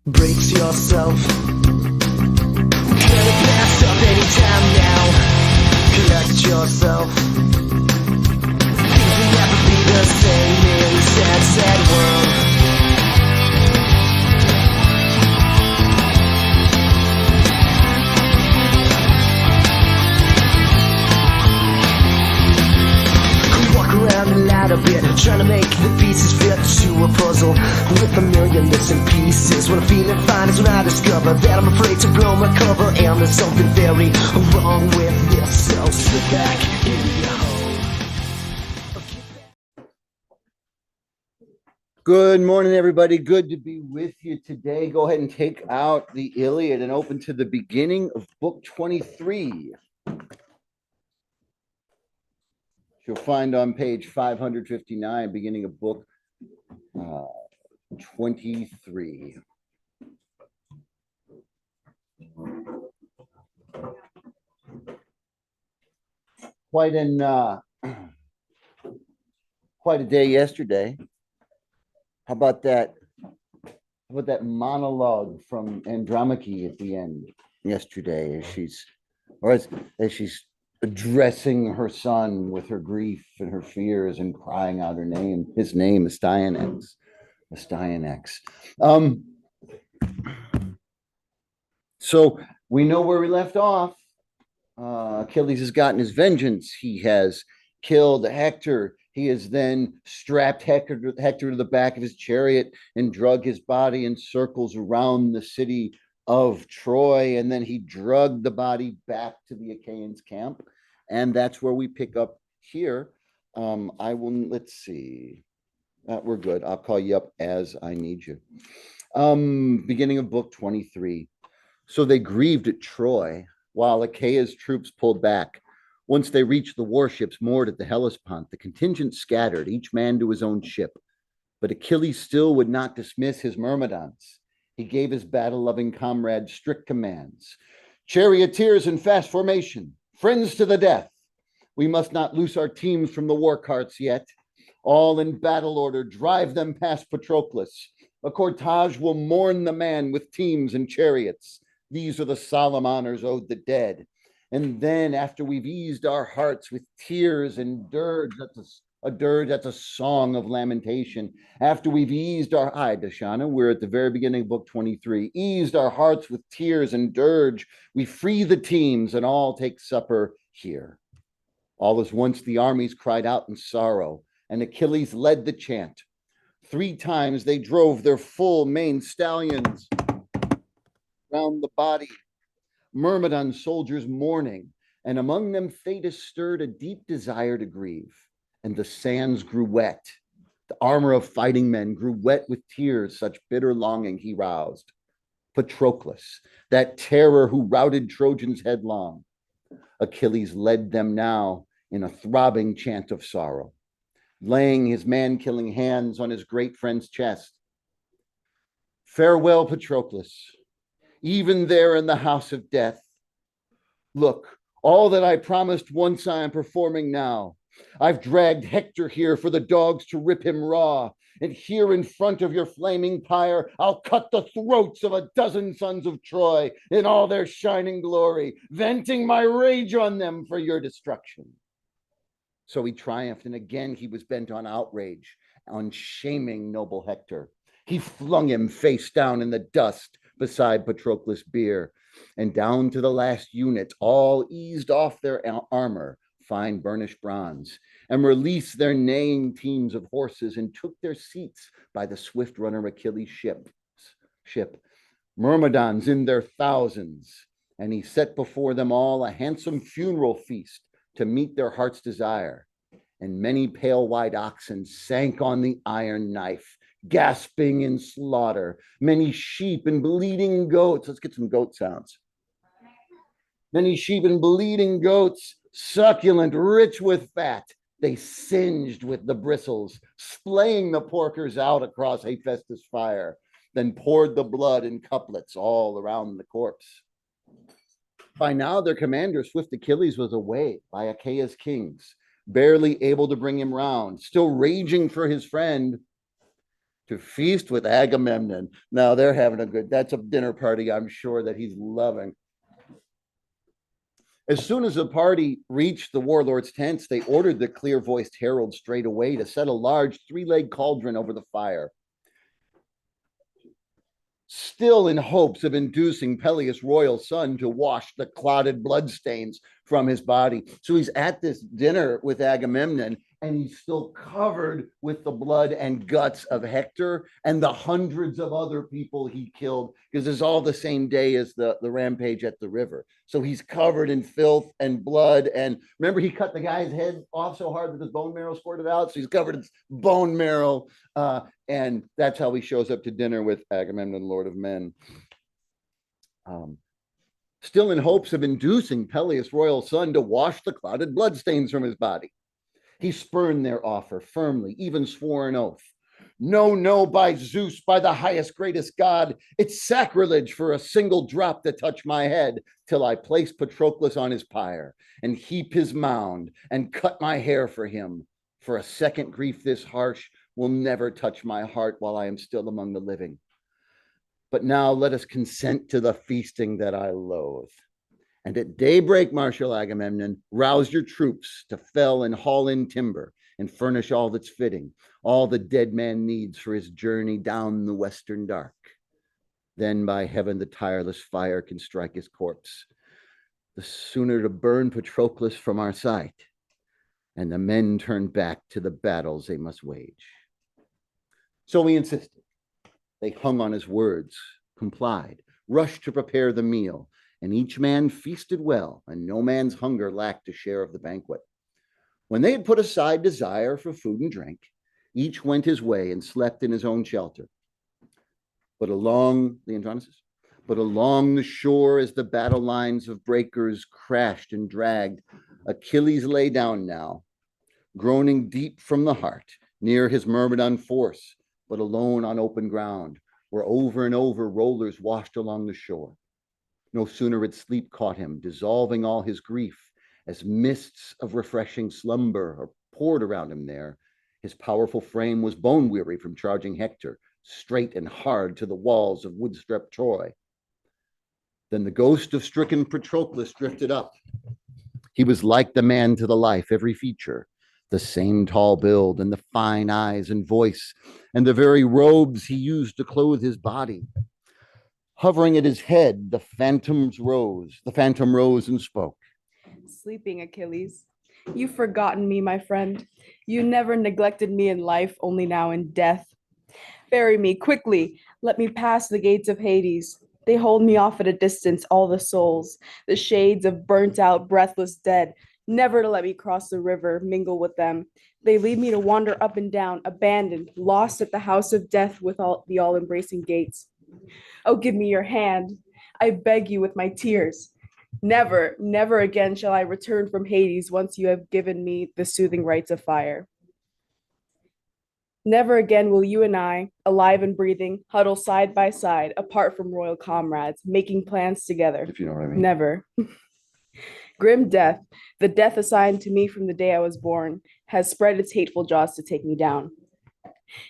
Brace yourself. Better pass up anytime now. Collect yourself. It'll never be the same in a sad, sad world. Walk around the light a bit, trying to make the pieces fit to a puzzle with a million missing pieces. When I'm feeling fine is when I discover that I'm afraid to blow my cover, and there's something very wrong with this. So slip back in your hole. Good morning, everybody. Good to be with you today. Go ahead and take out the Iliad and open to the beginning of book 23. You'll find on page 559, beginning of book 23. Quite a day yesterday. How about that monologue from Andromache at the end yesterday, as she's addressing her son with her grief and her fears and crying out his name, Astyanax. So we know where we left off. Achilles has gotten his vengeance. He has killed Hector. He has then strapped Hector to the back of his chariot and drug his body in circles around the city of Troy. And then he drugged the body back to the Achaeans' camp. And that's where we pick up here. Let's see. We're good. I'll call you up as I need you. Beginning of book 23. So they grieved at Troy while Achaea's troops pulled back. Once they reached the warships moored at the Hellespont, the contingent scattered, each man to his own ship. But Achilles still would not dismiss his Myrmidons. He gave his battle-loving comrades strict commands. Charioteers in fast formation, friends to the death. We must not loose our teams from the war carts yet. All in battle order, drive them past Patroclus. A cortege will mourn the man with teams and chariots. These are the solemn honors owed the dead. And then after we've eased our hearts with tears and dirge, that's a song of lamentation. After we've eased our, hi, Dashana, we're at the very beginning of book 23, eased our hearts with tears and dirge, we free the teams and all take supper here. All as once the armies cried out in sorrow, and Achilles led the chant. 3 times they drove their full maned stallions round the body. Myrmidon soldiers mourning, and among them Thetis stirred a deep desire to grieve, and the sands grew wet. The armor of fighting men grew wet with tears, such bitter longing he roused. Patroclus, that terror who routed Trojans headlong, Achilles led them now in a throbbing chant of sorrow, laying his man-killing hands on his great friend's chest. Farewell, Patroclus. Even there in the house of death. Look, all that I promised once I am performing now. I've dragged Hector here for the dogs to rip him raw, and here in front of your flaming pyre, I'll cut the throats of a dozen sons of Troy in all their shining glory, venting my rage on them for your destruction. So he triumphed, and again he was bent on outrage, on shaming noble Hector. He flung him face down in the dust beside Patroclus' bier, and down to the last unit, all eased off their armor, fine burnished bronze, and released their neighing teams of horses and took their seats by the swift runner Achilles' ship, Myrmidons in their thousands, and he set before them all a handsome funeral feast to meet their heart's desire. And many pale white oxen sank on the iron knife, gasping in slaughter. Many sheep and bleeding goats. Let's get some goat sounds. Many sheep and bleeding goats, succulent, rich with fat. They singed with the bristles, splaying the porkers out across Hephaestus' fire, then poured the blood in couplets all around the corpse. By now, their commander, swift Achilles, was away by Achaea's kings, barely able to bring him round, still raging for his friend. to feast with Agamemnon. Now they're having a good, that's a dinner party, I'm sure, that he's loving. As soon as the party reached the warlord's tents, they ordered the clear-voiced herald straight away to set a large three-legged cauldron over the fire, still in hopes of inducing Peleus' royal son to wash the clotted bloodstains from his body. So he's at this dinner with Agamemnon, and he's still covered with the blood and guts of Hector and the hundreds of other people he killed, because it's all the same day as the rampage at the river. So he's covered in filth and blood. And remember, he cut the guy's head off so hard that his bone marrow squirted out. So he's covered in bone marrow. And that's how he shows up to dinner with Agamemnon, Lord of Men. Still in hopes of inducing Peleus' royal son to wash the clotted bloodstains from his body, he spurned their offer firmly, even swore an oath. No, no, by Zeus, by the highest, greatest God, it's sacrilege for a single drop to touch my head till I place Patroclus on his pyre and heap his mound and cut my hair for him. For a second grief this harsh will never touch my heart while I am still among the living. But now let us consent to the feasting that I loathe. And at daybreak, Marshal Agamemnon, rouse your troops to fell and haul in timber and furnish all that's fitting, all the dead man needs for his journey down the western dark. Then, by heaven, the tireless fire can strike his corpse, the sooner to burn Patroclus from our sight, and the men turn back to the battles they must wage. So we insisted. They hung on his words, complied, rushed to prepare the meal, and each man feasted well, and no man's hunger lacked a share of the banquet. When they had put aside desire for food and drink, each went his way and slept in his own shelter. But along the shore, as the battle lines of breakers crashed and dragged, Achilles lay down now, groaning deep from the heart, near his Myrmidon force, but alone on open ground, where over and over rollers washed along the shore. No sooner had sleep caught him, dissolving all his grief, as mists of refreshing slumber poured around him there. His powerful frame was bone-weary from charging Hector, straight and hard to the walls of wood-stripped Troy. Then the ghost of stricken Patroclus drifted up. He was like the man to the life, every feature, the same tall build and the fine eyes and voice, and the very robes he used to clothe his body. Hovering at his head, the phantom rose and spoke. Sleeping, Achilles. You've forgotten me, my friend. You never neglected me in life, only now in death. Bury me quickly. Let me pass the gates of Hades. They hold me off at a distance, all the souls, the shades of burnt out, breathless dead, never to let me cross the river, mingle with them. They leave me to wander up and down, abandoned, lost at the house of death with all the all-embracing gates. Oh, give me your hand. I beg you with my tears. Never, never again shall I return from Hades once you have given me the soothing rites of fire. Never again will you and I, alive and breathing, huddle side by side, apart from royal comrades, making plans together. If you know what I mean. Never. Grim death, the death assigned to me from the day I was born, has spread its hateful jaws to take me down.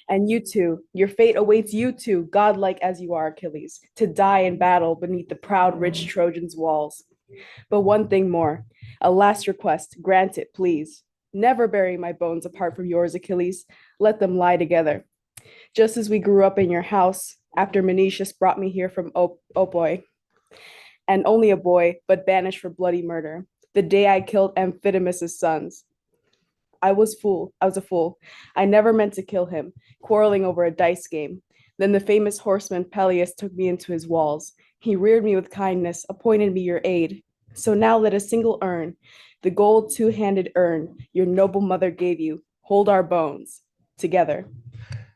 And you too, your fate awaits you too, godlike as you are, Achilles, to die in battle beneath the proud, rich Trojans' walls. But one thing more, a last request, grant it, please. Never bury my bones apart from yours, Achilles. Let them lie together. Just as we grew up in your house, after Menetius brought me here from Opoi, and only a boy, but banished for bloody murder, the day I killed Amphidamas' sons. I was a fool. I never meant to kill him, quarreling over a dice game. Then the famous horseman Peleus took me into his walls. He reared me with kindness, appointed me your aide. So now let a single urn, the gold two-handed urn your noble mother gave you, hold our bones together.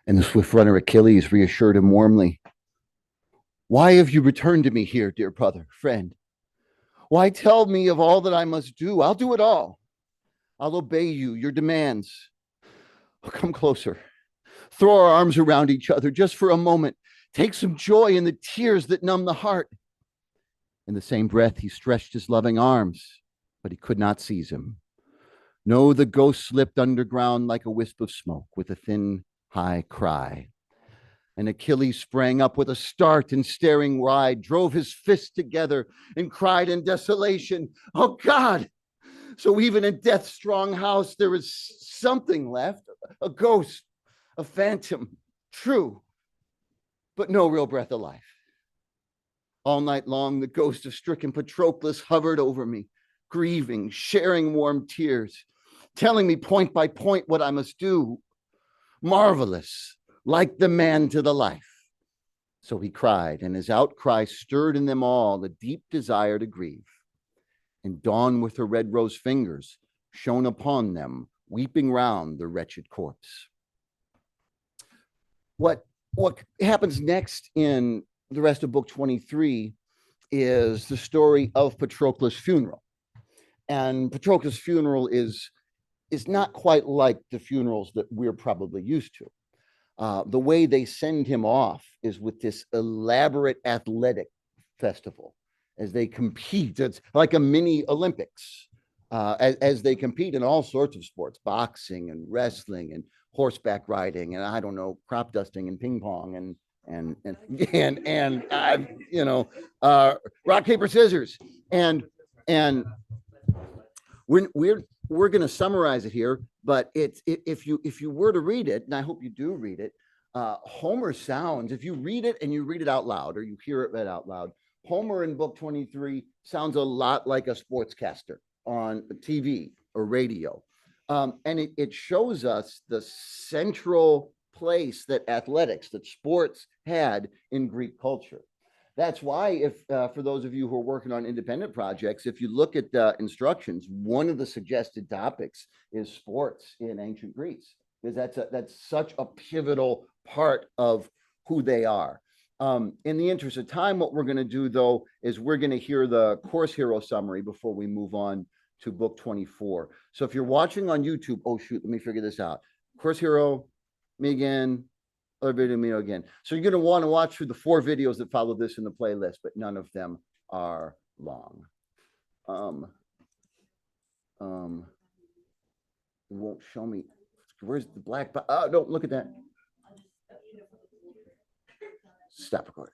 And the swift runner Achilles reassured him warmly. Why have you returned to me here, dear brother, friend? Why tell me of all that I must do? I'll do it all. I'll obey you, your demands. Oh, come closer. Throw our arms around each other just for a moment. Take some joy in the tears that numb the heart. In the same breath, he stretched his loving arms, but he could not seize him. No, the ghost slipped underground like a wisp of smoke with a thin, high cry. And Achilles sprang up with a start and staring wide, drove his fists together and cried in desolation, "Oh God! So even in death's strong house, there is something left, a ghost, a phantom, true, but no real breath of life." All night long, the ghost of stricken Patroclus hovered over me, grieving, sharing warm tears, telling me point by point what I must do. Marvelous, like the man to the life. So he cried, and his outcry stirred in them all a deep desire to grieve. And dawn with her red rose fingers shone upon them, weeping round the wretched corpse. What happens next in the rest of book 23 is the story of Patroclus' funeral. And Patroclus' funeral is not quite like the funerals that we're probably used to. The way they send him off is with this elaborate athletic festival as they compete. It's like a mini Olympics as they compete in all sorts of sports, boxing and wrestling and horseback riding and I don't know, crop dusting and ping pong and rock paper scissors and we're going to summarize it here, but if you were to read it, and I hope you do read it, Homer sounds, if you read it and you read it out loud or you hear it read out loud, Homer in book 23 sounds a lot like a sportscaster on TV or radio. And it shows us the central place that athletics, that sports had in Greek culture. That's why if for those of you who are working on independent projects, if you look at instructions, one of the suggested topics is sports in ancient Greece, because that's such a pivotal part of who they are. In the interest of time, what we're going to do, though, is we're going to hear the course hero summary before we move on to book 24. So if you're watching on YouTube, oh, shoot, let me figure this out. Course hero, me again, other video, me again. So you're going to want to watch through the 4 videos that follow this in the playlist, but none of them are long. It won't show me. Where's the black box? Oh, don't look at that. Stop recording.